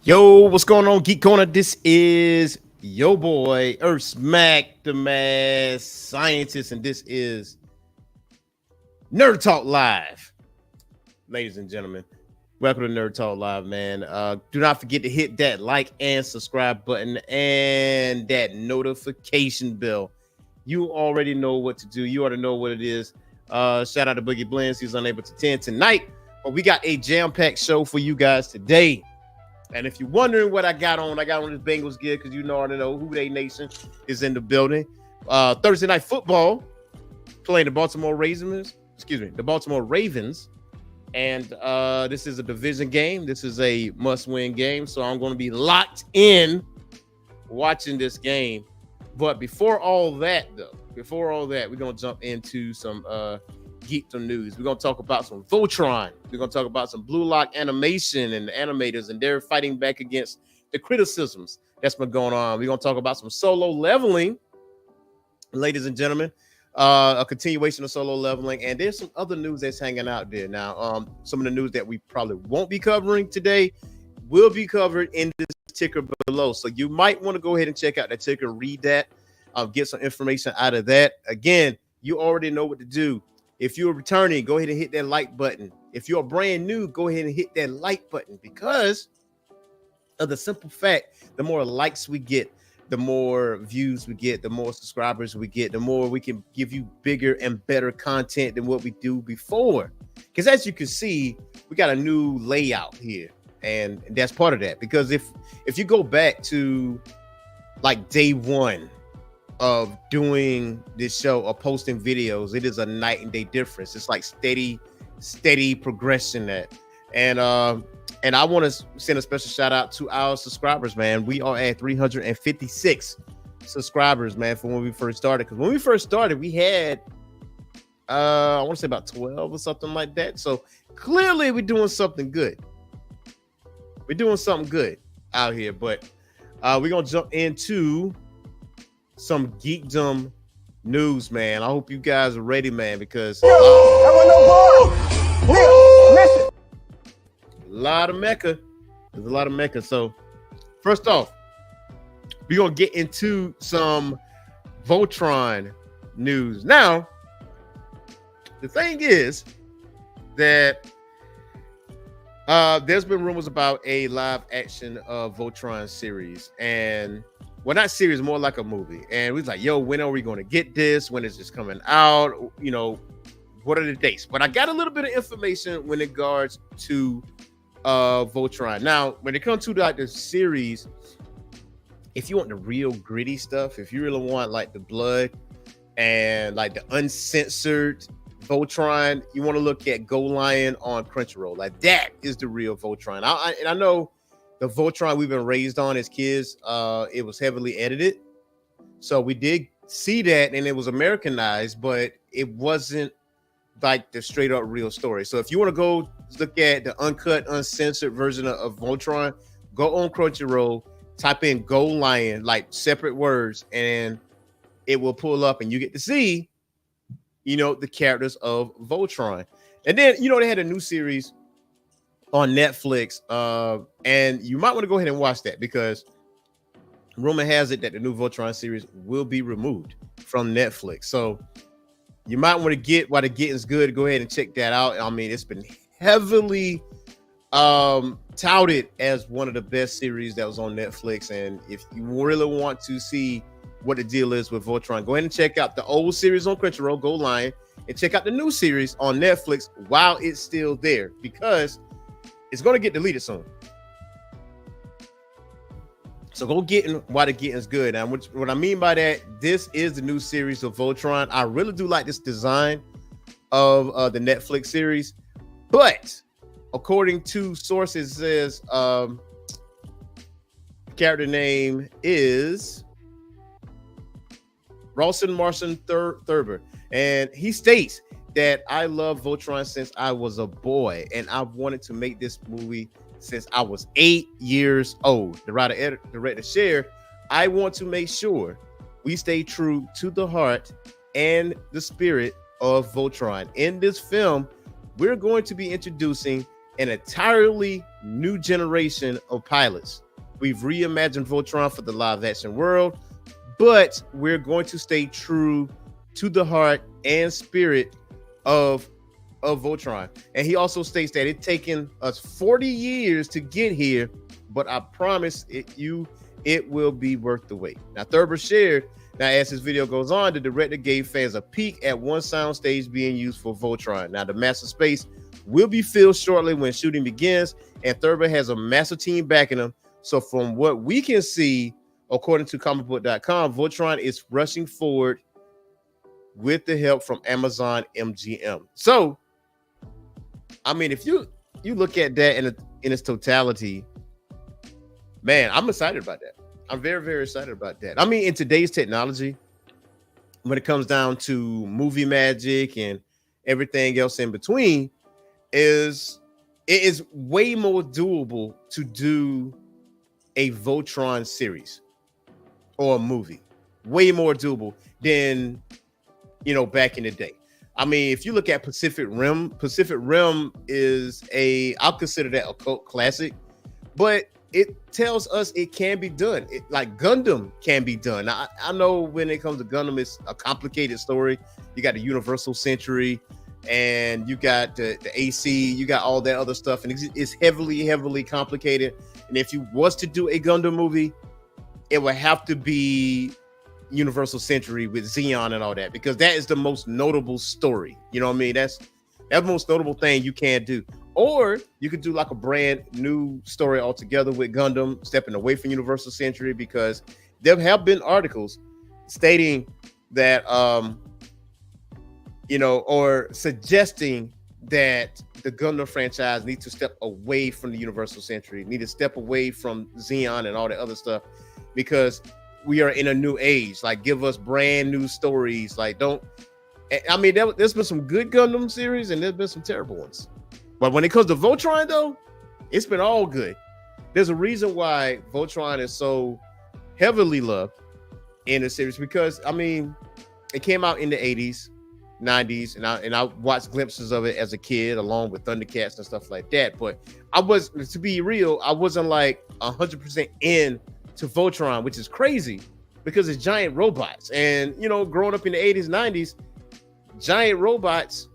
Yo, what's going on, Geek Corner? This is yo boy, Earth Smack, the mad scientist, and this is Nerd Talk Live. Ladies and gentlemen, welcome to Nerd Talk Live, man. Do not forget to hit that like and subscribe button and that notification bell. You already know what to do. You already know what it is. Shout out to Boogie Blends. He's unable to attend tonight, but we got a jam-packed show for you guys today. And if you're wondering what I got on this Bengals gear because you know already know who they nation is in the building. Thursday night football playing the Baltimore Ravens. And this is a division game. This is a must-win game. So I'm going to be locked in watching this game. But before all that, we're going to jump into some geekdom news. We're going to talk about some VOLTRON. We're going to talk about some Blue Lock animation and the animators, and they're fighting back against the criticisms that's been going on. We're going to talk about some solo leveling, ladies and gentlemen, a continuation of solo leveling, and there's some other news that's hanging out there. Now, some of the news that we probably won't be covering today will be covered in this ticker below. So you might want to go ahead and check out that ticker, read that, get some information out of that. Again, you already know what to do. If you're returning, go ahead and hit that like button. If you're brand new, go ahead and hit that like button, because of the simple fact, the more likes we get, the more views we get, the more subscribers we get, the more we can give you bigger and better content than what we do before. Because as you can see, we got a new layout here, and that's part of that. Because if you go back to like day one of doing this show or posting videos, it is a night and day difference. It's like steady progression. That and I want to send a special shout out to our subscribers, man. We are at 356 subscribers, man, from when we first started. Because when we first started, we had I want to say about 12 or something like that. So clearly we're doing something good. We're doing something good out here. But we're gonna jump into some geekdom news, man. I hope you guys are ready, man, because a lot of Mecca. There's a lot of Mecca. So first off, we're gonna get into some VOLTRON news. Now, the thing is that there's been rumors about a live action VOLTRON series, and well, not series, more like a movie. And we was like, yo, when are we going to get this? When is this coming out? You know, what are the dates? But I got a little bit of information when it regards to VOLTRON. Now, when it comes to like the series, if you want the real gritty stuff, if you really want like the blood and like the uncensored VOLTRON, you want to look at Go Lion on Crunchyroll. Like that is the real VOLTRON. And I know the VOLTRON we've been raised on as kids, it was heavily edited. So we did see that, and it was Americanized, but it wasn't like the straight up real story. So if you want to go look at the uncut, uncensored version of VOLTRON, go on Crunchyroll, type in Go Lion, like separate words, and it will pull up, and you get to see, you know, the characters of VOLTRON. And then, you know, they had a new series on Netflix, and you might want to go ahead and watch that, because rumor has it that the new VOLTRON series will be removed from Netflix. So you might want to get, while the getting's good, go ahead and check that out. I mean, it's been heavily touted as one of the best series that was on Netflix. And if you really want to see what the deal is with VOLTRON, go ahead and check out the old series on Crunchyroll, Go Lion, and check out the new series on Netflix while it's still there, because it's going to get deleted soon. So go getting while the getting's good. And what I mean by that, this is the new series of VOLTRON. I really do like this design of the Netflix series, but according to sources, it says character name is Rawson Marson Thurber, and he states that I love VOLTRON since I was a boy, and I've wanted to make this movie since I was 8 years old. The writer director shared, I want to make sure we stay true to the heart and the spirit of VOLTRON. In this film, we're going to be introducing an entirely new generation of pilots. We've reimagined Voltron for the live action world, but we're going to stay true to the heart and spirit of Voltron. And he also states that it's taken us 40 years to get here, but I promise it will be worth the wait. Now, Thurber shared, now as his video goes on, the director gave fans a peek at one soundstage being used for Voltron. Now, the master space will be filled shortly when shooting begins, and Thurber has a massive team backing him. So from what we can see, according to comicbook.com, Voltron is rushing forward with the help from Amazon MGM. So, I mean, if you look at that in its totality, man, I'm excited about that. I'm very, very excited about that. I mean, in today's technology, when it comes down to movie magic and everything else in between, it is way more doable to do a Voltron series or a movie. Way more doable than, back in the day. I mean, if you look at Pacific Rim is I'll consider that a cult classic, but it tells us it can be done. Like Gundam can be done. I know when it comes to Gundam, it's a complicated story. You got the Universal Century, and you got the AC, you got all that other stuff, and it's heavily, heavily complicated. And if you was to do a Gundam movie, it would have to be Universal Century with Xeon and all that, because that is the most notable story. You know what I mean? That's the most notable thing you can do. Or you could do like a brand new story altogether with Gundam, stepping away from Universal Century, because there have been articles stating that, or suggesting that the Gundam franchise needs to step away from the Universal Century, need to step away from Xeon and all that other stuff, because we are in a new age. Like, give us brand new stories. Like, there's been some good Gundam series and there's been some terrible ones. But when it comes to Voltron, though, it's been all good. There's a reason why Voltron is so heavily loved in the series, because, I mean, it came out in the 80s, 90s, and I watched glimpses of it as a kid, along with Thundercats and stuff like that. But to be real, I wasn't like 100% in to Voltron, which is crazy, because it's giant robots. And, growing up in the 80s, 90s, giant robots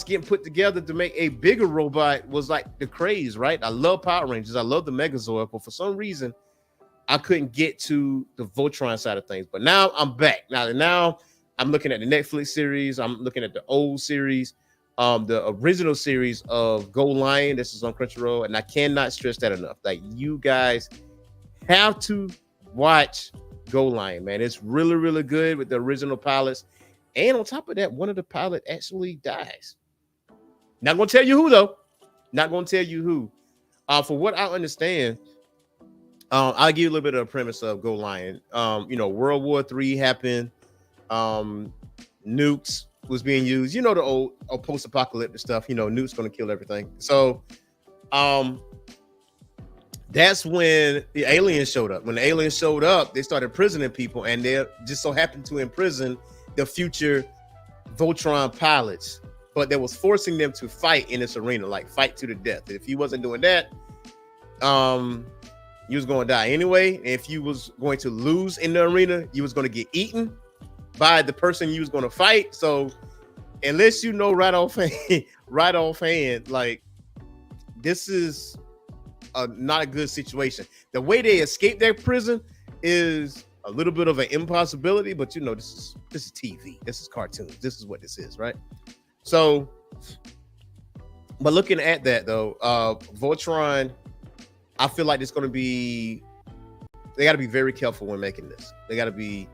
getting put together to make a bigger robot was like the craze, right? I love Power Rangers. I love the Megazord, but for some reason, I couldn't get to the Voltron side of things. But now I'm back. Now I'm looking at the Netflix series. I'm looking at the old series, the original series of Go Lion. This is on Crunchyroll, and I cannot stress that enough. Like, you guys have to watch Go Lion, man. It's really, really good with the original pilots. And on top of that, one of the pilots actually dies. Not going to tell you who, though. Not going to tell you who. For what I understand, I'll give you a little bit of a premise of Go Lion. World War III happened. Nukes was being used. The old post-apocalyptic stuff. Nukes going to kill everything. So that's when the aliens showed up. When the aliens showed up, they started imprisoning people, and they just so happened to imprison the future Voltron pilots, but that was forcing them to fight in this arena, like fight to the death. If you wasn't doing that, you was going to die anyway. And if you was going to lose in the arena, you was going to get eaten by the person you was going to fight. So unless you know right offhand, like, this is not a good situation. The way they escaped that prison is a little bit of an impossibility, but this is TV. This is cartoons. This is what this is, right? So, but looking at that though, Voltron, I feel like they got to be very careful when making this. They got to be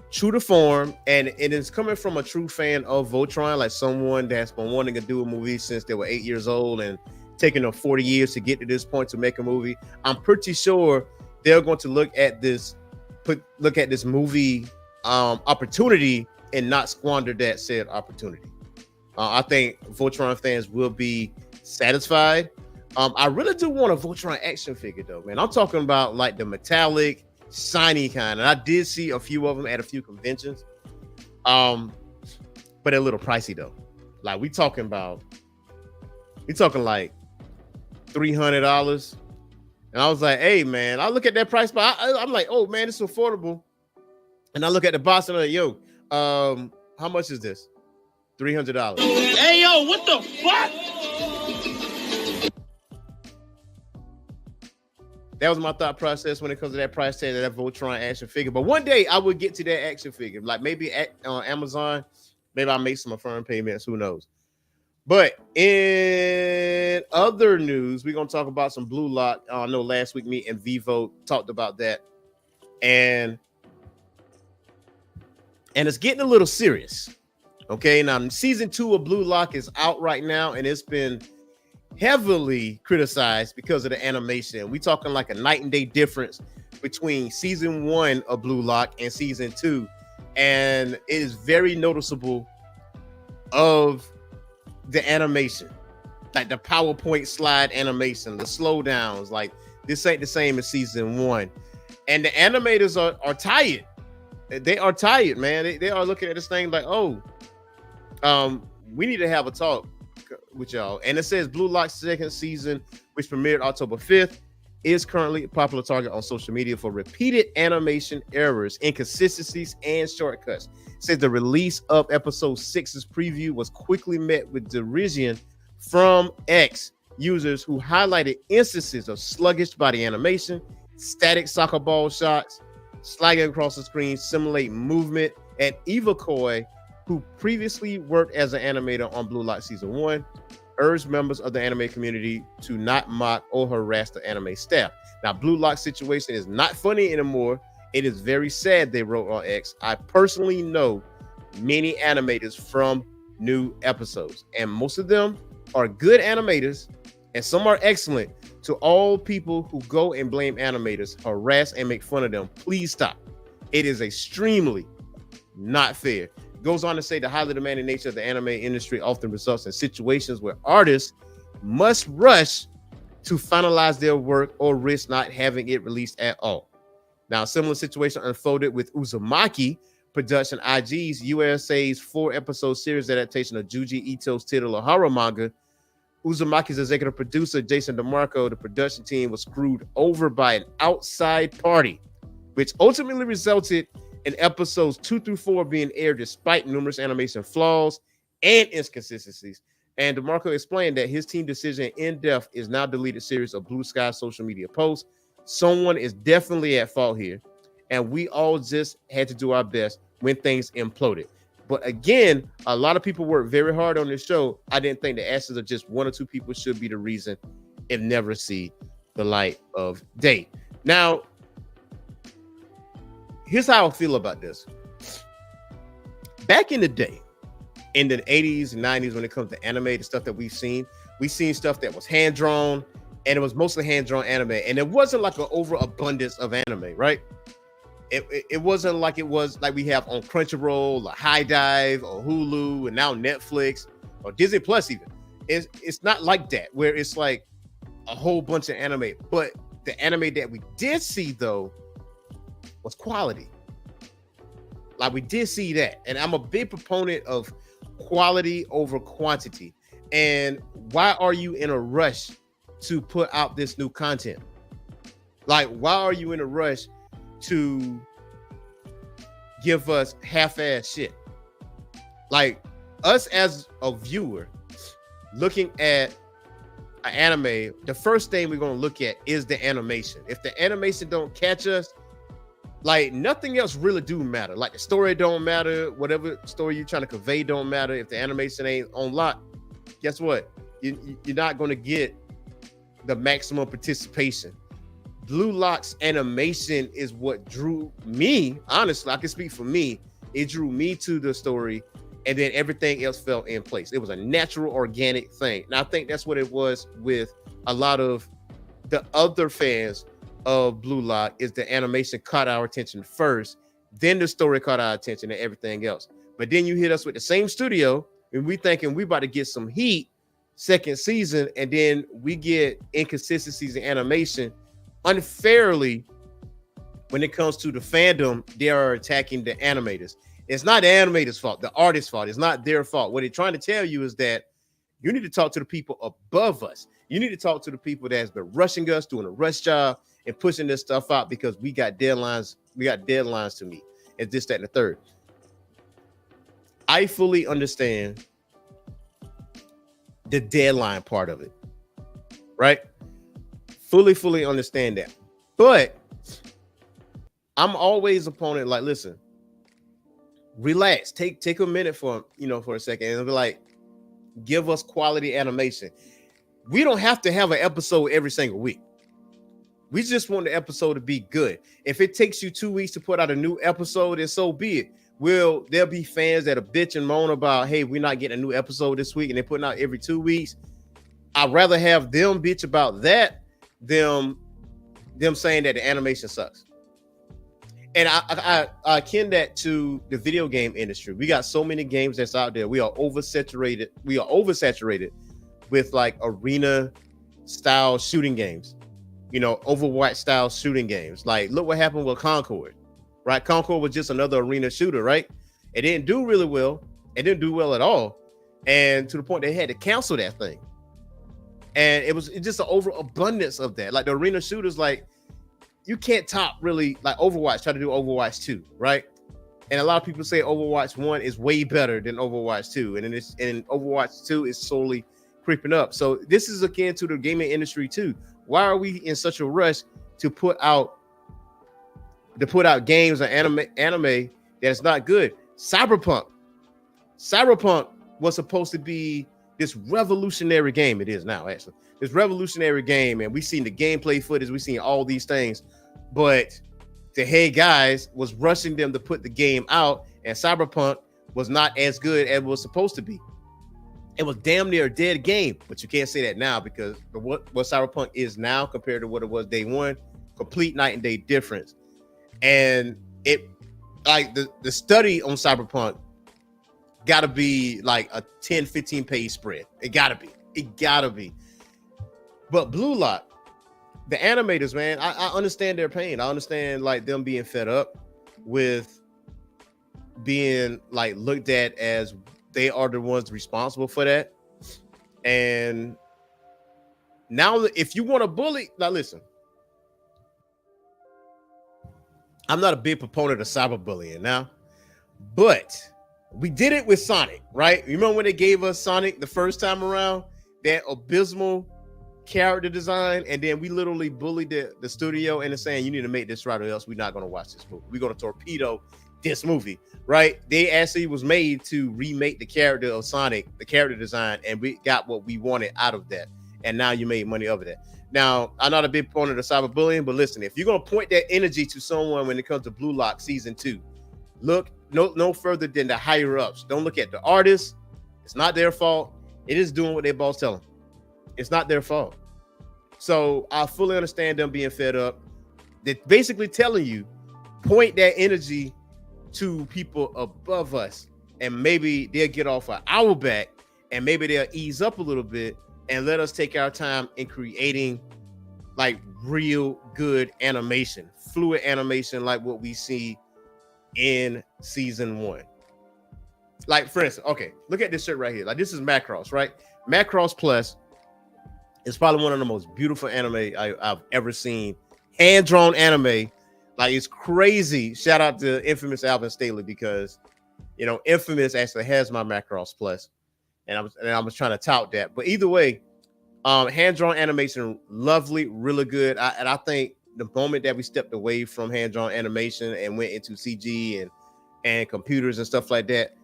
true to form, and it's coming from a true fan of Voltron, like someone that's been wanting to do a movie since they were 8 years old and taking them 40 years to get to this point to make a movie. I'm pretty sure they're going to look at this movie opportunity and not squander that said opportunity. I think Voltron fans will be satisfied. I really do want a Voltron action figure though, man. I'm talking about like the metallic, shiny kind, and I did see a few of them at a few conventions. But they're a little pricey though. Like, we talking about We're talking like $300. And I was like, hey, man, I look at that price, but I'm like, oh, man, it's affordable. And I look at the box and I'm like, yo, how much is this? $300. Hey, yo, what the fuck? That was my thought process when it comes to that price tag of that Voltron action figure. But one day I would get to that action figure. Like maybe at Amazon, maybe I'll make some affirm payments. Who knows? But in other news, we're going to talk about some Blue Lock. I know last week me and Vivo talked about that. And it's getting a little serious. Okay, now season 2 of Blue Lock is out right now, and it's been heavily criticized because of the animation. We talking like a night and day difference between season 1 of Blue Lock and season 2, and it is very noticeable of the animation, like the PowerPoint slide animation, the slowdowns. Like this ain't the same as season 1, and the animators are tired. They are tired, man. They are looking at this thing like, oh, we need to have a talk with y'all. And it says Blue Lock's second season, which premiered October 5th, is currently a popular target on social media for repeated animation errors, inconsistencies, and shortcuts. It says the release of episode 6's preview was quickly met with derision from X users who highlighted instances of sluggish body animation, static soccer ball shots, sliding across the screen, simulate movement, and Eva Coy, who previously worked as an animator on Blue Lock season 1, urged members of the anime community to not mock or harass the anime staff. Now, Blue Lock's situation is not funny anymore. It is very sad, they wrote on X. I personally know many animators from new episodes, and most of them are good animators, and some are excellent. To all people who go and blame animators, harass, and make fun of them, please stop. It is extremely not fair. Goes on to say the highly demanding nature of the anime industry often results in situations where artists must rush to finalize their work or risk not having it released at all. Now, a similar situation unfolded with Uzumaki Production IG's USA's 4-episode series adaptation of Juji Ito's titular horror manga. Uzumaki's executive producer, Jason DeMarco, the production team was screwed over by an outside party, which ultimately resulted in episodes 2 through 4 being aired despite numerous animation flaws and inconsistencies. And DeMarco explained that his team decision in depth is now deleted series of Blue Sky social media posts. Someone is definitely at fault here, and we all just had to do our best when things imploded. But again, a lot of people worked very hard on this show. I didn't think the actions of just 1 or 2 people should be the reason it never see the light of day. Now, here's how I feel about this. Back in the day, in the 80s and 90s, when it comes to anime, the stuff that we've seen stuff that was hand-drawn, and it was mostly hand-drawn anime. And it wasn't like an overabundance of anime, right? It wasn't like it was like we have on Crunchyroll or High Dive or Hulu and now Netflix or Disney Plus even. It's not like that, where it's like a whole bunch of anime. But the anime that we did see, though, was quality. Like, we did see that. And I'm a big proponent of quality over quantity. And why are you in a rush to put out this new content? Like, why are you in a rush to give us half-ass shit? Like, us as a viewer looking at an anime, the first thing we're going to look at is the animation. If the animation don't catch us, like, nothing else really do matter. Like, the story don't matter. Whatever story you're trying to convey don't matter. If the animation ain't on lock, guess what? You're not going to get the maximum participation. Blue Lock's animation is what drew me. Honestly, I can speak for me. It drew me to the story, and then everything else fell in place. It was a natural, organic thing. And I think that's what it was with a lot of the other fans of Blue Lock, is the animation caught our attention first, then the story caught our attention and everything else. But then you hit us with the same studio, and we thinking we about to get some heat second season, and then we get inconsistencies in animation unfairly. When it comes to the fandom, they are attacking the animators. It's not the animators' fault, the artist's fault. It's not their fault. What they're trying to tell you is that You need to talk to the people above us. You need to talk to the people that's been rushing us, doing a rush job and pushing this stuff out because we got deadlines. We got deadlines to meet. It's this, that, and the third. I fully understand the deadline part of it, right? Fully understand that. But I'm always opponent, like, listen, relax, take a minute for a second and be like, give us quality animation. We don't have to have an episode every single week. We just want the episode to be good. If it takes you 2 weeks to put out a new episode, then so be it. There'll be fans that are bitch and moan about, hey, we're not getting a new episode this week and they're putting out every 2 weeks. I'd rather have them bitch about that than them saying that the animation sucks. And I akin that to the video game industry. We got so many games that's out there. We are oversaturated. With like arena style shooting games, Overwatch style shooting games. Like, look what happened with Concord, right? Concord was just another arena shooter, right? It didn't do really well. It didn't do well at all. And to the point they had to cancel that thing. And it's just an overabundance of that. Like the arena shooters, like you can't top really like Overwatch, try to do Overwatch 2, right? And a lot of people say Overwatch 1 is way better than Overwatch 2. And Overwatch 2 is solely creeping up. So this is akin to the gaming industry too. Why are we in such a rush to put out games or anime that's not good? Cyberpunk was supposed to be this revolutionary game. It is now, actually. This revolutionary game, and we've seen the gameplay footage, we've seen all these things, but the head guys was rushing them to put the game out, and Cyberpunk was not as good as it was supposed to be. It was damn near a dead game, but you can't say that now because what Cyberpunk is now compared to what it was day one, complete night and day difference. And it, like the study on Cyberpunk got to be like a 10, 15 page spread. It got to be. But Blue Lock, the animators, man, I understand their pain. I understand like them being fed up with being like looked at as they are the ones responsible for that. And now if you want to bully, now listen, I'm not a big proponent of cyberbullying now, but we did it with Sonic, right? You remember when they gave us Sonic the first time around, that abysmal character design, and then we literally bullied the studio into saying, you need to make this right or else we're not going to watch this movie. We're going to torpedo this movie, right? They actually was made to remake the character of Sonic, the character design, and we got what we wanted out of that. And now you made money over that. Now, I'm not a big proponent of cyberbullying, but listen, if you're going to point that energy to someone when it comes to Blue Lock Season 2, look no further than the higher ups. Don't look at the artists. It's not their fault. It is doing what their boss tell them. It's not their fault. So I fully understand them being fed up. They're basically telling you, point that energy to people above us, and maybe they'll get off an hour back, and maybe they'll ease up a little bit and let us take our time in creating like real good animation, fluid animation, like what we see in season 1. Like, for instance, okay, look at this shirt right here. Like, this is Macross, right? Macross Plus is probably one of the most beautiful anime I've ever seen. Hand-drawn anime. Like, it's crazy. Shout out to Infamous Alvin Staley because, Infamous actually has my Macross Plus. And I was trying to tout that. But either way, hand-drawn animation, lovely, really good. I think the moment that we stepped away from hand-drawn animation and went into CG and computers and stuff like that,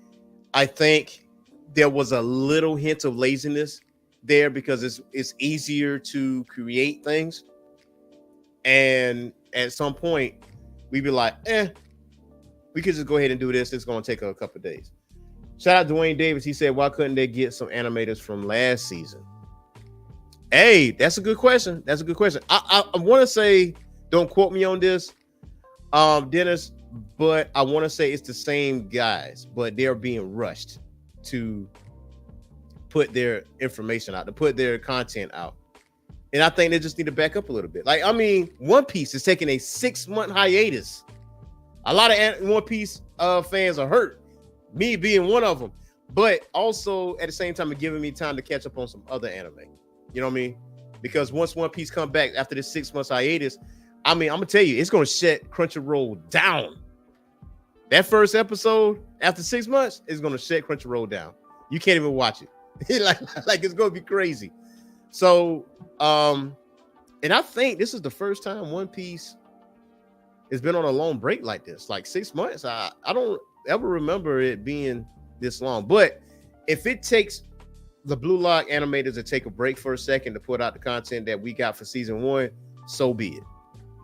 I think there was a little hint of laziness there because it's easier to create things. And at some point, we'd be like, we could just go ahead and do this. It's going to take a couple of days. Shout out to Dwayne Davis. He said, why couldn't they get some animators from last season? Hey, that's a good question. I want to say, don't quote me on this, Dennis, but I want to say it's the same guys, but they're being rushed to put their information out, to put their content out. And I think they just need to back up a little bit. Like, I mean, One Piece is taking a 6-month hiatus. A lot of One Piece fans are hurt. Me being one of them. but also at the same time, it's giving me time to catch up on some other anime. You know what I mean? Because once One Piece come back after this 6 months hiatus, I mean, I'm gonna tell you, it's gonna shut Crunchyroll down. That first episode after 6 months is gonna shut Crunchyroll down. You can't even watch it. like it's gonna be crazy. So, and I think this is the first time One Piece has been on a long break like this, like 6 months. I don't ever remember it being this long. But if it takes the Blue Lock animators to take a break for a second to put out the content that we got for season 1, so be it.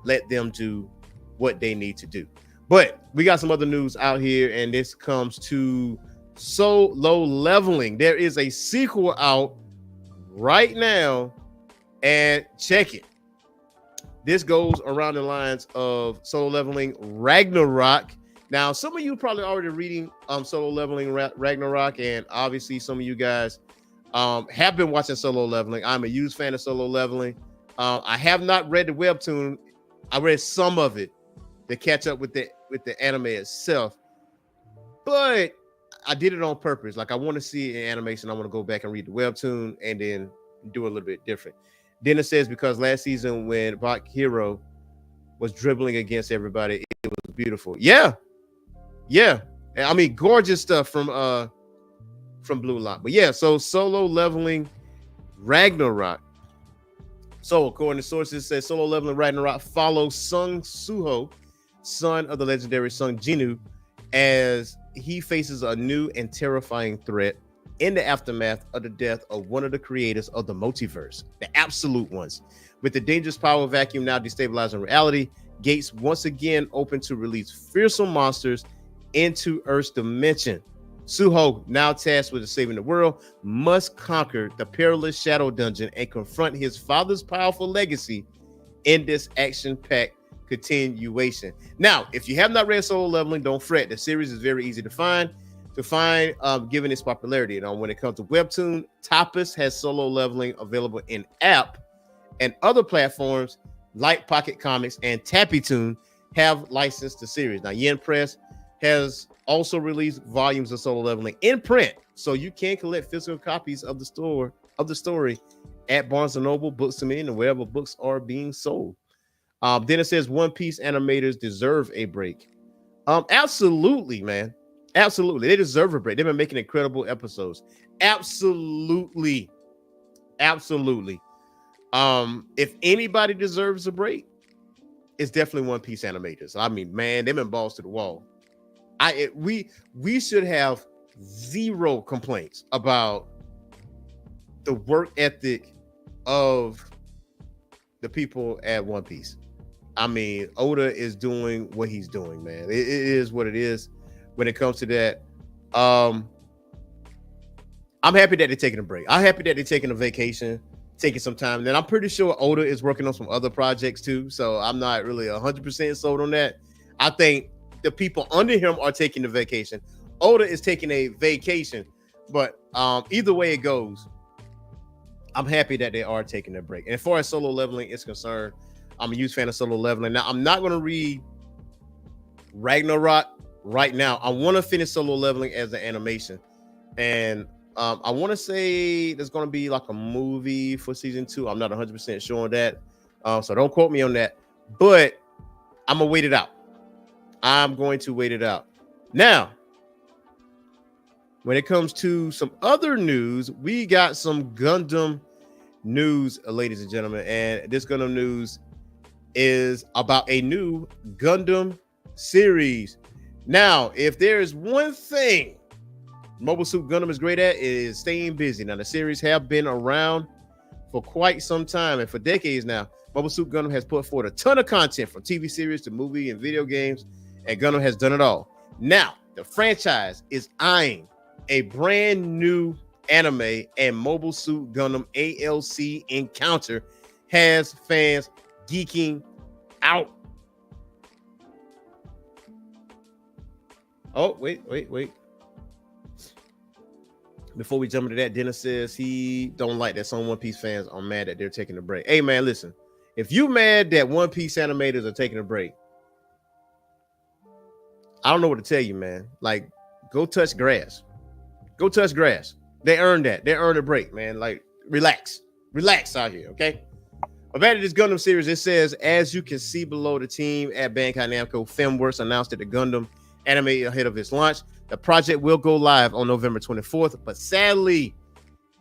Let them do what they need to do. But we got some other news out here, and this comes to Solo Leveling. There is a sequel out right now, and check it. This goes around the lines of Solo Leveling Ragnarok. Now, some of you probably already reading Solo Leveling Ragnarok, and obviously some of you guys have been watching Solo Leveling. I'm a huge fan of Solo Leveling. I have not read the webtoon. I read some of it to catch up with the anime itself, but I did it on purpose. Like, I want to see it in animation. I want to go back and read the webtoon and then do a little bit different. Then it says, because last season when Bach Hero was dribbling against everybody, it was beautiful. Yeah. I mean, gorgeous stuff from Blue Lock. But yeah, so Solo Leveling Ragnarok. So according to sources, it says Solo Leveling Ragnarok follows Sung Suho, son of the legendary Sung Jinu, as he faces a new and terrifying threat in the aftermath of the death of one of the creators of the multiverse, the absolute ones. With the dangerous power vacuum now destabilizing reality, gates once again open to release fearsome monsters into Earth's dimension. Suho, now tasked with saving the world, must conquer the perilous Shadow Dungeon and confront his father's powerful legacy in this action-packed continuation. Now, if you have not read Solo Leveling, don't fret. The series is very easy to find given its popularity. And when it comes to webtoon, Tapas has Solo Leveling available in app, and other platforms like Pocket Comics and Tappytoon have licensed the series. Now, Yen Press has also released volumes of Solo Leveling in print, so you can collect physical copies of the story at Barnes & Noble, Books to Me, and wherever books are being sold. Then it says One Piece animators deserve a break. Absolutely, man. Absolutely. They deserve a break. They've been making incredible episodes. Absolutely. If anybody deserves a break, it's definitely One Piece animators. I mean, man, they've been balls to the wall. We should have zero complaints about the work ethic of the people at One Piece. I mean, Oda is doing what he's doing, man. It is what it is when it comes to that. I'm happy that they're taking a break. I'm happy that they're taking a vacation, taking some time. And then I'm pretty sure Oda is working on some other projects too. So I'm not really 100% sold on that. I think the people under him are taking the vacation. Oda is taking a vacation, but either way it goes, I'm happy that they are taking a break. And as far as Solo Leveling is concerned, I'm a huge fan of Solo Leveling. Now, I'm not going to read Ragnarok right now. I want to finish Solo Leveling as an animation. And I want to say there's going to be like a movie for season 2. I'm not 100% sure on that. So don't quote me on that. But I'm going to wait it out. I'm going to wait it out. Now, when it comes to some other news, we got some Gundam news, ladies and gentlemen. And this Gundam news is about a new Gundam series. Now, if there is one thing Mobile Suit Gundam is great at, is staying busy. Now, the series have been around for quite some time and for decades now. Mobile Suit Gundam has put forward a ton of content from TV series to movie and video games, and Gundam has done it all. Now, the franchise is eyeing a brand new anime, and Mobile Suit Gundam ALC Encounter has fans geeking out. Oh, wait. Before we jump into that, Dennis says he don't like that some One Piece fans are mad that they're taking a break. Hey, man, listen. If you mad that One Piece animators are taking a break, I don't know what to tell you, man. Like, go touch grass. Go touch grass. They earned that. They earned a break, man. Like, relax. Relax out here, okay? About this Gundam series, it says, as you can see below, the team at Bandai Namco Filmworks announced that the Gundam anime ahead of its launch. The project will go live on November 24th, but sadly,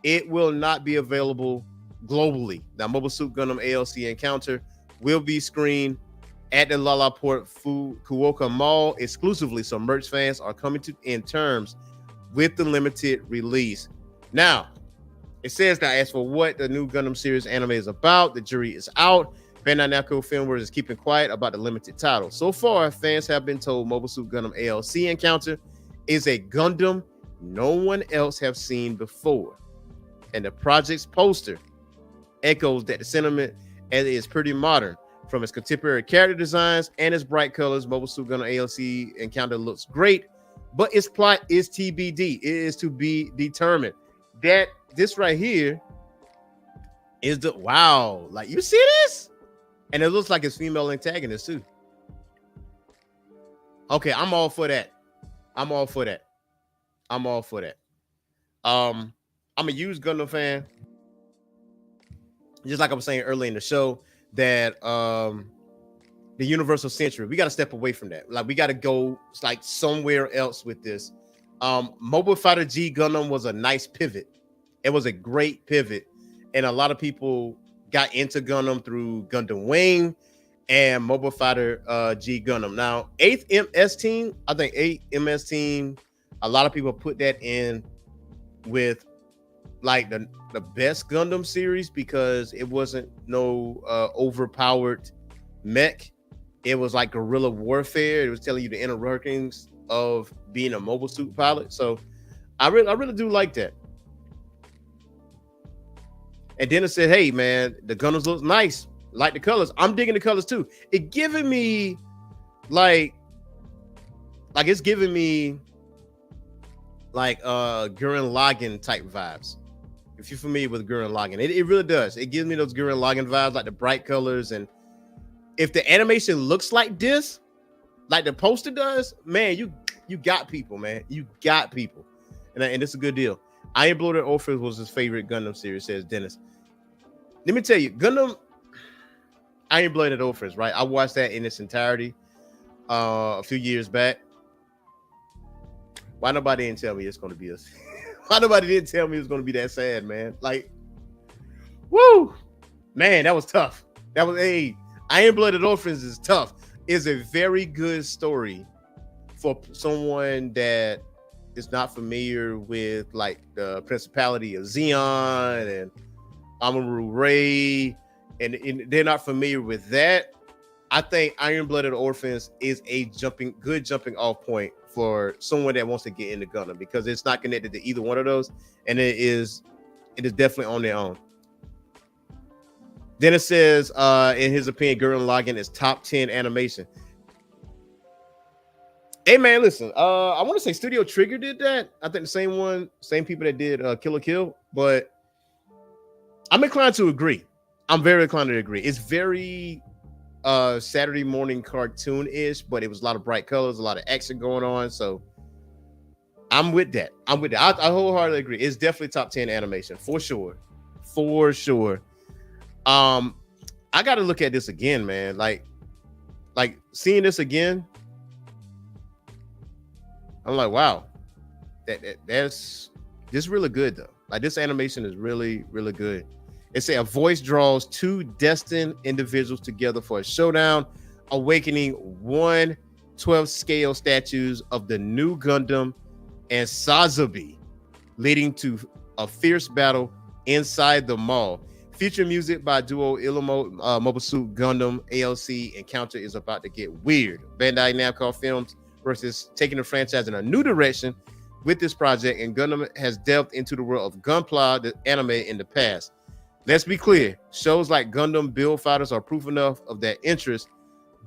it will not be available globally. Now, Mobile Suit Gundam ALC Encounter will be screened at the Lalaport Fukuoka Mall exclusively, so merch fans are coming to in terms with the limited release. Now, it says that as for what the new Gundam series anime is about, the jury is out. Bandai Namco Filmworks is keeping quiet about the limited title. So far, fans have been told Mobile Suit Gundam ALC Encounter is a Gundam no one else have seen before. And the project's poster echoes that the sentiment, and it is pretty modern. From its contemporary character designs and its bright colors, Mobile Suit Gundam ALC Encounter looks great, but its plot is TBD. It is to be determined. That this right here is the wow. Like, you see this? And it looks like it's female antagonist too. Okay, I'm all for that. I'm all for that. I'm a huge Gundam fan. Just like I was saying earlier in the show, that the Universal Century, we got to step away from that. Like, we got to go like somewhere else with this. Mobile Fighter G Gundam was a nice pivot. It was a great pivot, and a lot of people got into Gundam through Gundam Wing and Mobile Fighter G Gundam. Now, 8th MS Team, I think 8th MS Team, a lot of people put that in with like the best Gundam series because it wasn't no overpowered mech. It was like guerrilla warfare. It was telling you the inner workings of being a mobile suit pilot. So I really do like that. And then it said, hey man, the Gundams look nice. Like the colors. I'm digging the colors too. It giving me like it's giving me like Gurren Lagann type vibes. If you're familiar with Gurren Lagann, it really does. It gives me those Gurren Lagann vibes, like the bright colors. And if the animation looks like this, like the poster does, man, you got people, man. You got people. And it's a good deal. Iron Blooded Orphans was his favorite Gundam series, says Dennis. Let me tell you, Gundam Iron Blooded Orphans, right? I watched that in its entirety a few years back. Why nobody didn't tell me it's going to be this? Why nobody didn't tell me it was going to be that sad, man? Like, woo, man, that was tough. That was Iron Blooded Orphans is tough. It's a very good story for someone that is not familiar with like the Principality of Zeon and Amaru Ray, and they're not familiar with that. I think Iron Blooded Orphans is a good jumping off point for someone that wants to get into Gundam because it's not connected to either one of those, and it is definitely on their own. Then it says, in his opinion, Gurren Lagann is top 10 animation. Hey man, listen. I want to say Studio Trigger did that. I think the same people that did Kill la Kill, but I'm inclined to agree. I'm very inclined to agree. It's very Saturday morning cartoon-ish, but it was a lot of bright colors, a lot of action going on. So I'm with that. I wholeheartedly agree. It's definitely top 10 animation for sure. For sure. I got to look at this again, man. Like seeing this again, I'm like, wow, that's really good though. Like this animation is really, really good. It say a voice draws two destined individuals together for a showdown, awakening 1/12 scale statues of the new Gundam and Sazabi, leading to a fierce battle inside the mall. Future music by duo Illumo, Mobile Suit Gundam ALC Encounter is about to get weird. Bandai Namco Films versus taking the franchise in a new direction with this project, and Gundam has delved into the world of Gunpla, the anime, in the past. Let's be clear, shows like Gundam Build Fighters are proof enough of that interest,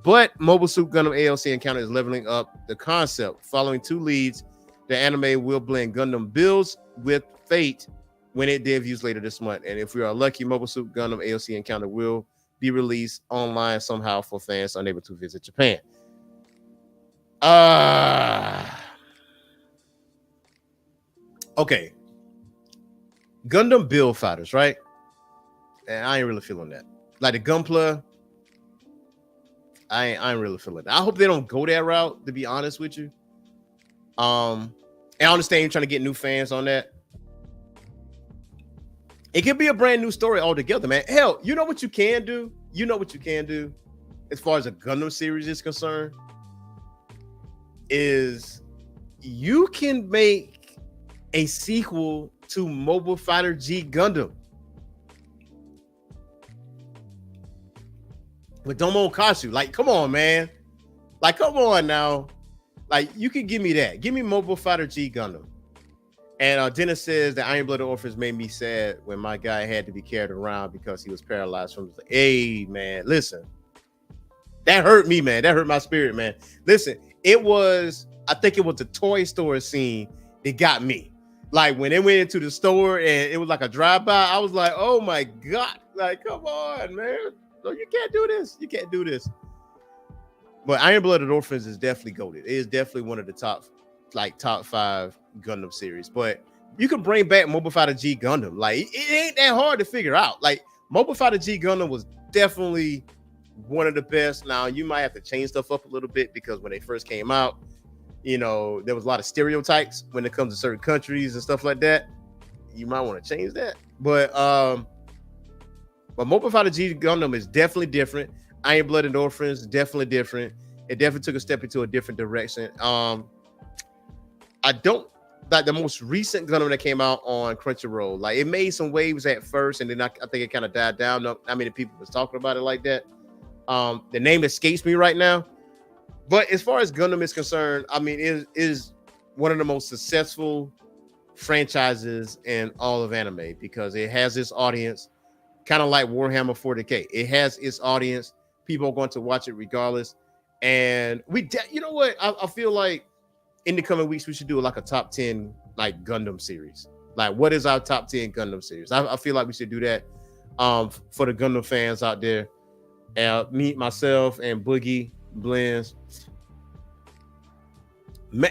but Mobile Suit Gundam ALC Encounter is leveling up the concept. Following two leads, the anime will blend Gundam builds with Fate when it debuts later this month. And if we are lucky, Mobile Suit Gundam ALC Encounter will be released online somehow for fans unable to visit Japan. Okay, Gundam build fighters, right? And I ain't really feeling that. Like the Gunpla, I ain't really feeling that. I hope they don't go that route, to be honest with you. And I understand you're trying to get new fans on that. It could be a brand new story altogether, man. Hell, you know what you can do? You know what you can do as far as a Gundam series is concerned? Is you can make a sequel to Mobile Fighter G Gundam with Domo Kasu. Like, come on, man. Like, come on now. Like, you can give me that. Give me Mobile Fighter G Gundam. And Dennis says that Iron Blooded Orphans made me sad when my guy had to be carried around because he was paralyzed from the. Hey, man, listen. That hurt me, man. That hurt my spirit, man. Listen, I think it was the toy store scene that got me. Like, when they went into the store and it was like a drive-by, I was like, oh my God. Like, come on, man. No, you can't do this. You can't do this. But Iron Blooded Orphans is definitely goated. It is definitely one of the top 5 Gundam series. But you can bring back Mobile Fighter G Gundam. Like, it ain't that hard to figure out. Like, Mobile Fighter G Gundam was definitely one of the best. Now, you might have to change stuff up a little bit because when they first came out, you know, there was a lot of stereotypes when it comes to certain countries and stuff like that. You might want to change that. But Mobile Fighter G Gundam is definitely different. Iron Blooded Orphans is definitely different. It definitely took a step into a different direction. I don't like the most recent Gundam that came out on Crunchyroll. Like, it made some waves at first, and then I think it kind of died down. Not many people was talking about it like that. The name escapes me right now. But as far as Gundam is concerned, I mean, it is one of the most successful franchises in all of anime because it has this audience, kind of like Warhammer 40K. It has its audience. People are going to watch it regardless. And you know what? I feel like in the coming weeks, we should do like a top 10 like Gundam series. Like, what is our top 10 Gundam series? I feel like we should do that for the Gundam fans out there. Me, myself, and Boogie Blends.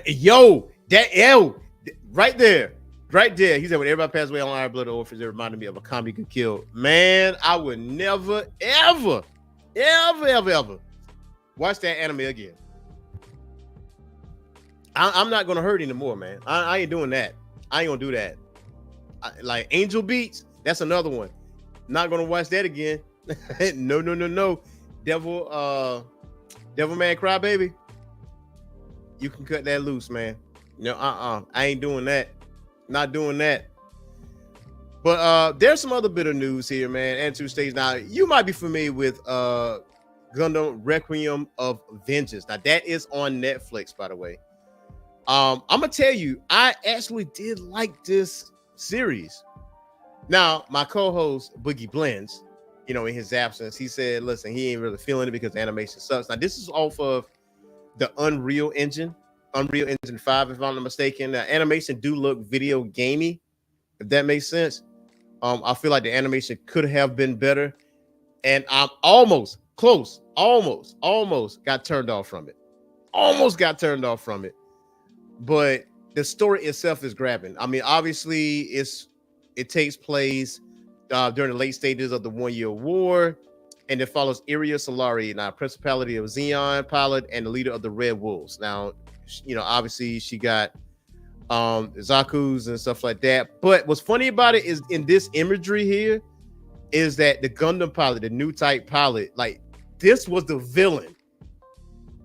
Yo, right there. He said, when everybody passed away on Iron Blooded Orphans, it reminded me of a comic get killed. Man, I would never, ever watch that anime again. I'm not gonna hurt anymore, man. I ain't doing that. I ain't gonna do that. Like Angel Beats, that's another one. Not gonna watch that again. No. Devil Man Crybaby. You can cut that loose, man. No, I ain't doing that. Not doing that. But there's some other bit of news here, man. And 2 states. Now, you might be familiar with Gundam Requiem of Vengeance. Now, that is on Netflix, by the way. I'm gonna tell you, I actually did like this series. Now, my co-host Boogie Blends, you know, in his absence, he said, listen, he ain't really feeling it because the animation sucks. Now, this is off of the Unreal Engine 5, if I'm not mistaken. The animation do look video gamey, if that makes sense. I feel like the animation could have been better, and I'm almost got turned off from it. But the story itself is grabbing. I mean, obviously, it takes place during the late stages of the 1 Year War, and it follows Iria Solari, now Principality of Zeon pilot and the leader of the Red Wolves. Now, you know, obviously she got Zaku's and stuff like that. But what's funny about it is in this imagery here is that the Gundam pilot, the new type pilot, like this was the villain,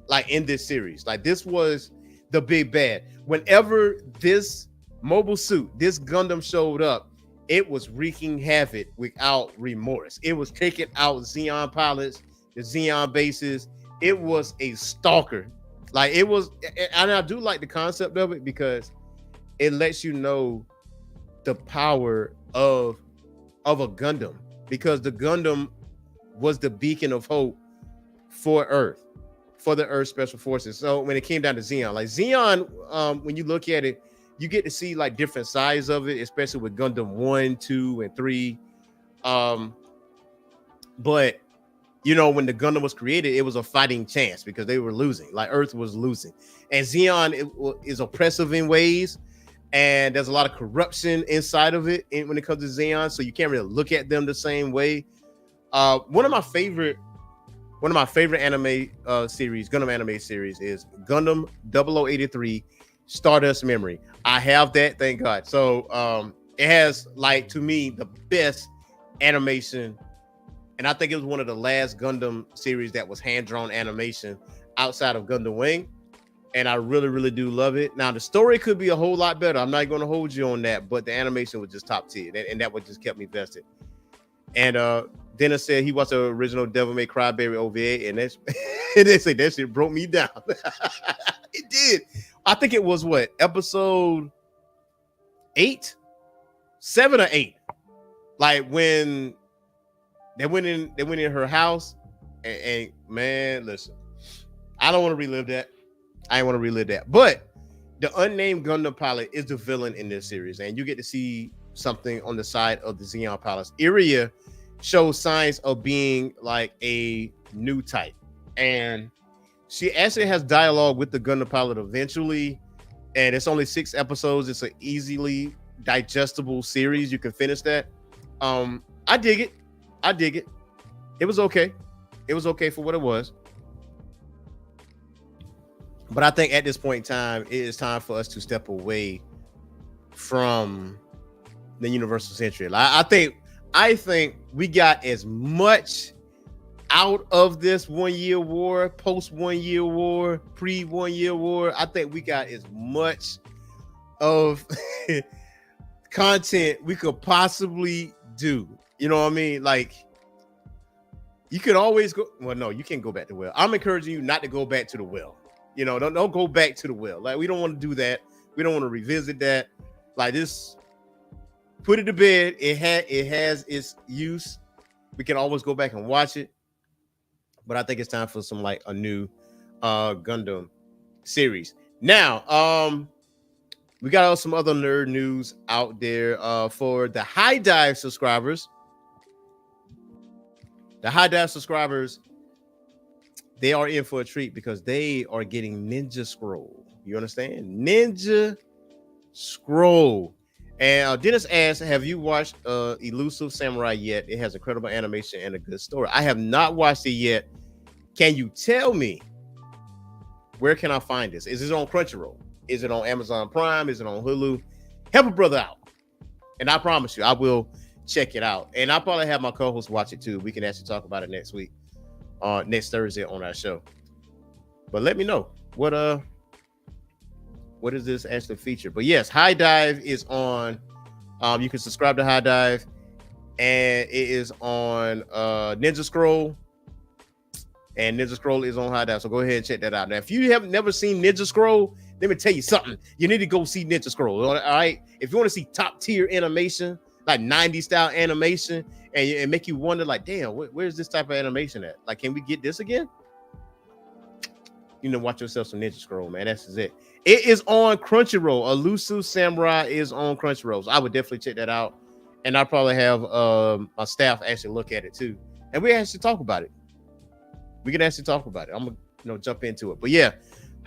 like in this series. Like this was the big bad. Whenever this mobile suit, this Gundam showed up, it was wreaking havoc without remorse. It was taking out Zeon pilots, the Zeon bases. It was a stalker. Like it was, and I do like the concept of it because it lets you know the power of a Gundam, because the Gundam was the beacon of hope for Earth, for the Earth Special Forces. So when it came down to Zeon, like Zeon, when you look at it, you get to see like different sides of it, especially with Gundam 1, 2, and 3. But you know, when the Gundam was created, it was a fighting chance because they were losing, like Earth was losing. And Zeon is oppressive in ways, and there's a lot of corruption inside of it when it comes to Xeon, so you can't really look at them the same way. One of my favorite anime series, Gundam anime series, is Gundam 0083 Stardust Memory. I have that, thank God. So it has, like, to me, the best animation, and I think it was one of the last Gundam series that was hand-drawn animation outside of Gundam Wing, and I really, really do love it. Now, the story could be a whole lot better. I'm not going to hold you on that, but the animation was just top tier, and that what just kept me vested. And Dennis said he watched the original Devil May Cry Baby OVA, and that's and they say that shit broke me down. It did. I think it was what, episode 8, 7 or 8. Like when they went in her house, and man, listen, I don't want to relive that. I ain't want to relive that. But the unnamed Gundam pilot is the villain in this series, and you get to see something on the side of the Xeon pilots. Iria shows signs of being like a new type, and she actually has dialogue with the Gundam pilot eventually, and it's only 6 episodes. It's an easily digestible series. You can finish that. I dig it. It was okay. It was okay for what it was. But I think at this point in time, it is time for us to step away from the Universal Century. I think we got as much out of this 1 year war, post 1 year war, pre 1 year war. I think we got as much of content we could possibly do. You know what I mean? Like, you could always go. Well, no, you can't go back to the well. I'm encouraging you not to go back to the well. You know, don't go back to the well. Like, we don't want to do that. We don't want to revisit that. Like, this, put it to bed. It has its use. We can always go back and watch it. But I think it's time for some, like, a new Gundam series. Now, we got some other nerd news out there for the High Dive subscribers. The High Dive subscribers, they are in for a treat because they are getting Ninja Scroll. You understand? Ninja Scroll. And Dennis asked, have you watched Elusive Samurai yet? It has incredible animation and a good story. I have not watched it yet. Can you tell me, where can I find this? Is it on Crunchyroll? Is it on Amazon Prime? Is it on Hulu? Help a brother out. And I promise you, I will check it out. And I'll probably have my co-host watch it too. We can actually talk about it next week. Next Thursday on our show. But let me know what is this actually feature. But yes, High Dive is on. You can subscribe to High Dive, and it is on Ninja Scroll, and Ninja Scroll is on High Dive. So go ahead and check that out. Now, if you have never seen Ninja Scroll, let me tell you something. You need to go see Ninja Scroll. All right, if you want to see top tier animation, like 90s style animation, and make you wonder, like, damn, where's this type of animation at? Like, can we get this again? You know, watch yourself some Ninja Scroll, man. That's just it. It is on Crunchyroll. Elusive Samurai is on Crunchyroll. So I would definitely check that out. And I'll probably have my staff actually look at it too. And we actually talk about it. We can actually talk about it. I'm gonna jump into it. But yeah,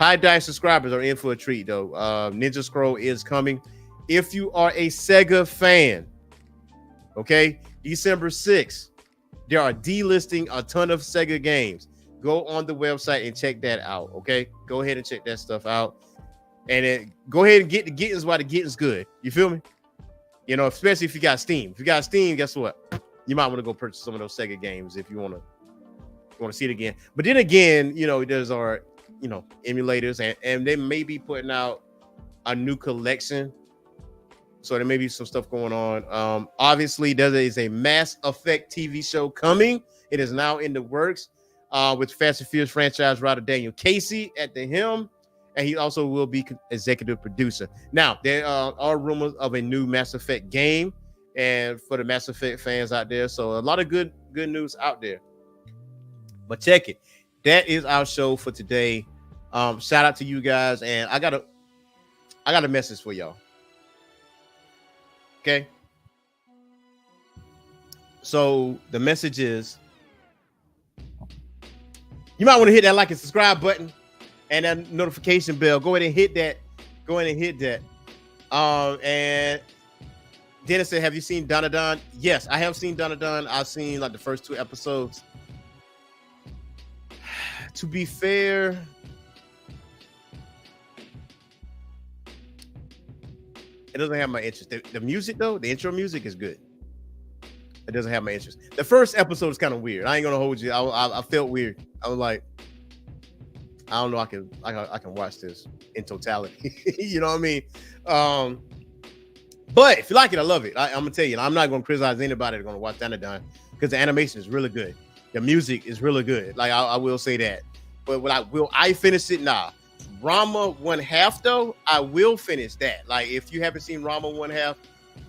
High Dive subscribers are in for a treat though. Ninja Scroll is coming. If you are a Sega fan, okay, December 6th, they are delisting a ton of Sega games. Go on the website and check that out, okay? Go ahead and check that stuff out. And then go ahead and get the gettings while the getting's good. You feel me? You know, especially if you got Steam. If you got Steam, guess what? You might want to go purchase some of those Sega games if you want to see it again. But then again, you know, there's our, you know, emulators, and they may be putting out a new collection. So there may be some stuff going on. Obviously, there is a Mass Effect TV show coming. It is now in the works with Fast and Furious franchise writer Daniel Casey at the helm. And he also will be executive producer. Now, there are rumors of a new Mass Effect game, and for the Mass Effect fans out there. So a lot of good news out there. But check it. That is our show for today. Shout out to you guys. And I got a message for y'all. Okay. So the message is, you might want to hit that like and subscribe button and that notification bell. Go ahead and hit that. Go ahead and hit that. And Dennis said, have you seen Don? Yes, I have seen Don. I've seen like the first 2 episodes. To be fair, it doesn't have my interest. The music though, the intro music is good. It doesn't have my interest. The first episode is kind of weird. I ain't gonna hold you. I felt weird. I was like, I don't know. I can watch this in totality. You know what I mean? But if you like it, I love it. I'm gonna tell you, I'm not gonna criticize anybody that's gonna watch Don because the animation is really good. The music is really good. Like I will say that. But will I finish it? Nah. Rama 1/2 though, I will finish that. Like if you haven't seen Rama 1/2,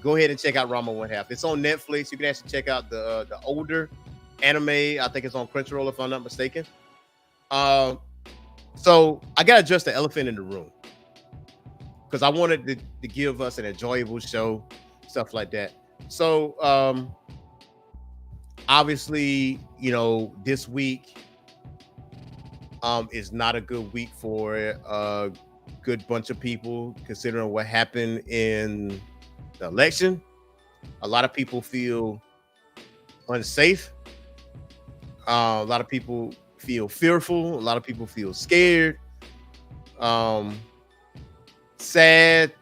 go ahead and check out Rama 1/2. It's on Netflix. You can actually check out the older anime. I think it's on Crunchyroll if I'm not mistaken. So I gotta address the elephant in the room because I wanted to give us an enjoyable show, stuff like that. So obviously, you know, this week is not a good week for a good bunch of people considering what happened in the election. A lot of people feel unsafe. A lot of people feel fearful. A lot of people feel scared, sad,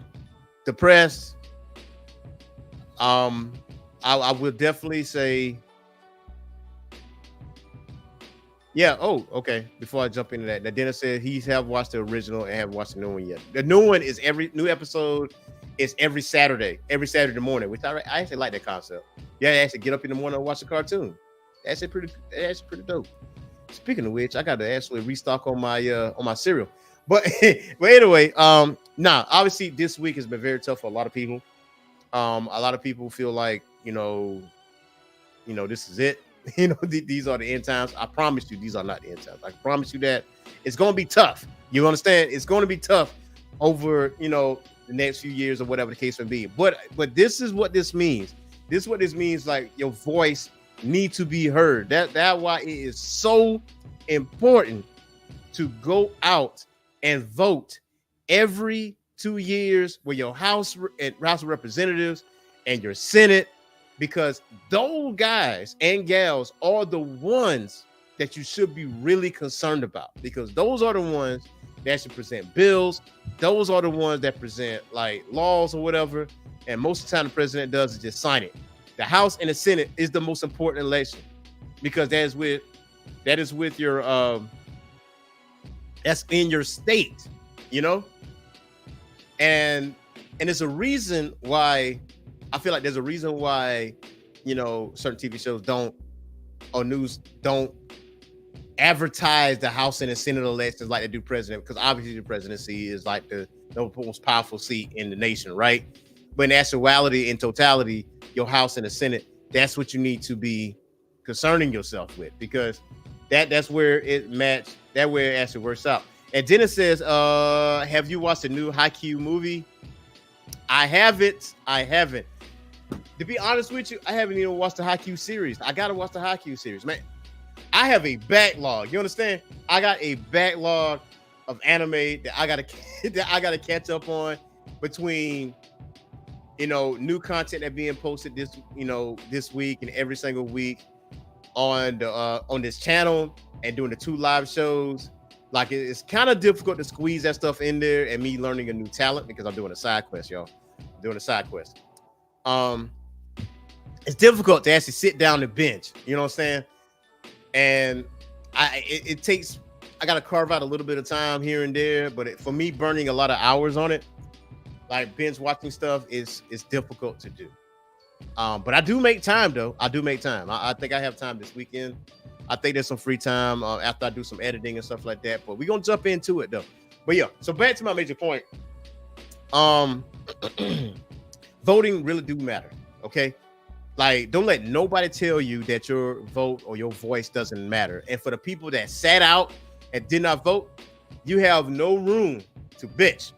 depressed. I would definitely say, yeah. Oh, okay. Before I jump into that, now Dennis said he have watched the original and haven't watched the new one yet. The new one is every new episode is every Saturday morning, which I actually like that concept. Yeah, I actually get up in the morning and watch the cartoon. That's pretty dope. Speaking of which, I got to actually restock on my cereal. But anyway, obviously this week has been very tough for a lot of people. A lot of people feel like, you know, this is it. You know, these are the end times. I promise you, these are not the end times. I promise you that it's going to be tough. You understand? It's going to be tough over, you know, the next few years or whatever the case may be. But this is what this means. This is what this means. Like your voice needs to be heard. That's why it is so important to go out and vote every 2 years with your House of Representatives and your Senate, because those guys and gals are the ones that you should be really concerned about, because those are the ones that should present bills. Those are the ones that present like laws or whatever. And most of the time the president does is just sign it. The House and the Senate is the most important election because that is with your that's in your state, you know? And it's a reason why I feel like there's a reason why, you know, certain TV shows or news don't advertise the House and the Senate elections like they do president, because obviously the presidency is like the most powerful seat in the nation, right? But in actuality, in totality, your House and the Senate, that's what you need to be concerning yourself with, because that's where it actually works out. And Dennis says, have you watched the new Haikyuu movie? I haven't. To be honest with you, I haven't even watched the Haikyuu series. I gotta watch the Haikyuu series, man. I have a backlog. You understand? I got a backlog of anime that I gotta catch up on between, you know, new content that being posted this week and every single week on this channel and doing the 2 live shows. Like it's kind of difficult to squeeze that stuff in there, and me learning a new talent because I'm doing a side quest, y'all. I'm doing a side quest. It's difficult to actually sit down and binge. You know what I'm saying? And it takes. I got to carve out a little bit of time here and there, but for me, burning a lot of hours on it, like binge watching stuff, is difficult to do. But I do make time though. I do make time. I think I have time this weekend. I think there's some free time after I do some editing and stuff like that. But we're gonna jump into it though. But yeah, so back to my major point. Voting really do matter. Okay, like don't let nobody tell you that your vote or your voice doesn't matter. And for the people that sat out and did not vote, you have no room to bitch.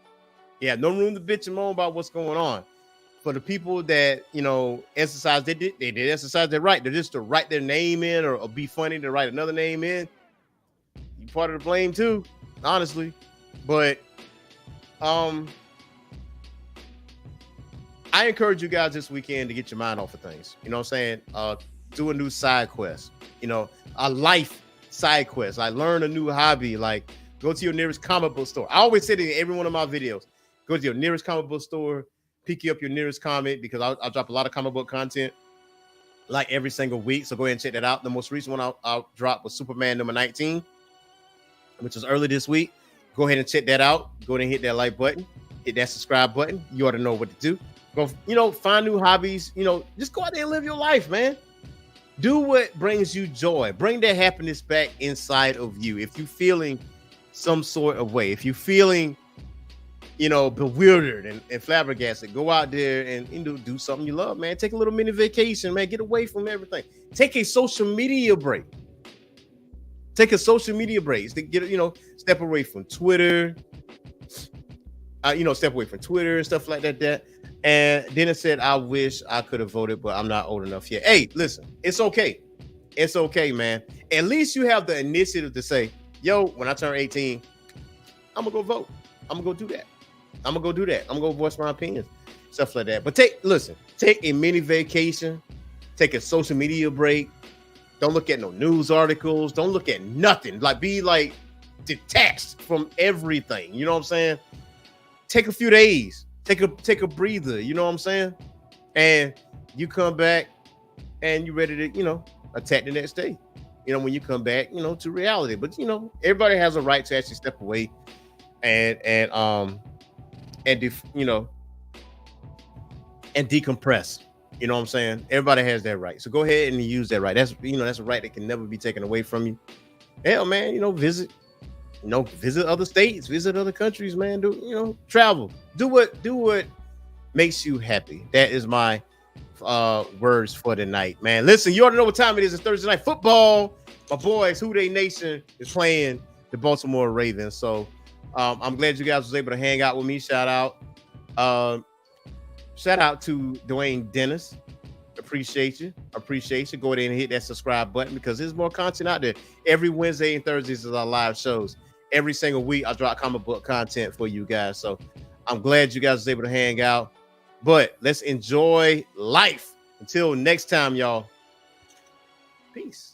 You have no room to bitch and moan about what's going on. For the people that, you know, exercise, they did exercise their right. They're just to write their name in or be funny to write another name in. You part of the blame too, honestly. But I encourage you guys this weekend to get your mind off of things. You know what I'm saying? Do a new side quest. You know, a life side quest. Like learn a new hobby. Like go to your nearest comic book store. I always say it in every one of my videos. Go to your nearest comic book store, pick you up your nearest comic because I'll drop a lot of comic book content like every single week. So go ahead and check that out. The most recent one I'll drop was Superman number 19, which was early this week. Go ahead and check that out. Go ahead and hit that like button, hit that subscribe button. You ought to know what to do. Go, you know, find new hobbies. You know, just go out there and live your life, man. Do what brings you joy. Bring that happiness back inside of you. If you're feeling some sort of way, if you're feeling, you know, bewildered and flabbergasted, go out there and do something you love, man. Take a little mini vacation, man. Get away from everything. Take a social media break. Take a social media break. Get, you know, step away from Twitter. Step away from Twitter and stuff like that. And then it said, I wish I could have voted, but I'm not old enough yet. Hey, listen, it's okay. It's okay, man. At least you have the initiative to say, yo, when I turn 18, I'm going to go vote. I'm going to go do that. I'm going to go voice my opinions, stuff like that. But take a mini vacation. Take a social media break. Don't look at no news articles. Don't look at nothing. Like, be like detached from everything. You know what I'm saying? Take a few days. Take a breather. You know what I'm saying? And you come back and you're ready to, you know, attack the next day. You know, when you come back, you know, to reality. But you know, everybody has a right to actually step away and decompress. You know what I'm saying? Everybody has that right. So go ahead and use that right. That's a right that can never be taken away from you. Hell, man, you know, visit other states, visit other countries, man. Travel. Do what makes you happy. That is my words for tonight, man. Listen, you ought to know what time it is. It's Thursday night football. My boys, Who They Nation, is playing the Baltimore Ravens. So I'm glad you guys was able to hang out with me. Shout out to Dwayne Dennis. Appreciate you. Go ahead and hit that subscribe button because there's more content out there. Every Wednesday and Thursdays is our live shows. Every single week, I drop comic book content for you guys. So I'm glad you guys was able to hang out. But let's enjoy life. Until next time, y'all. Peace.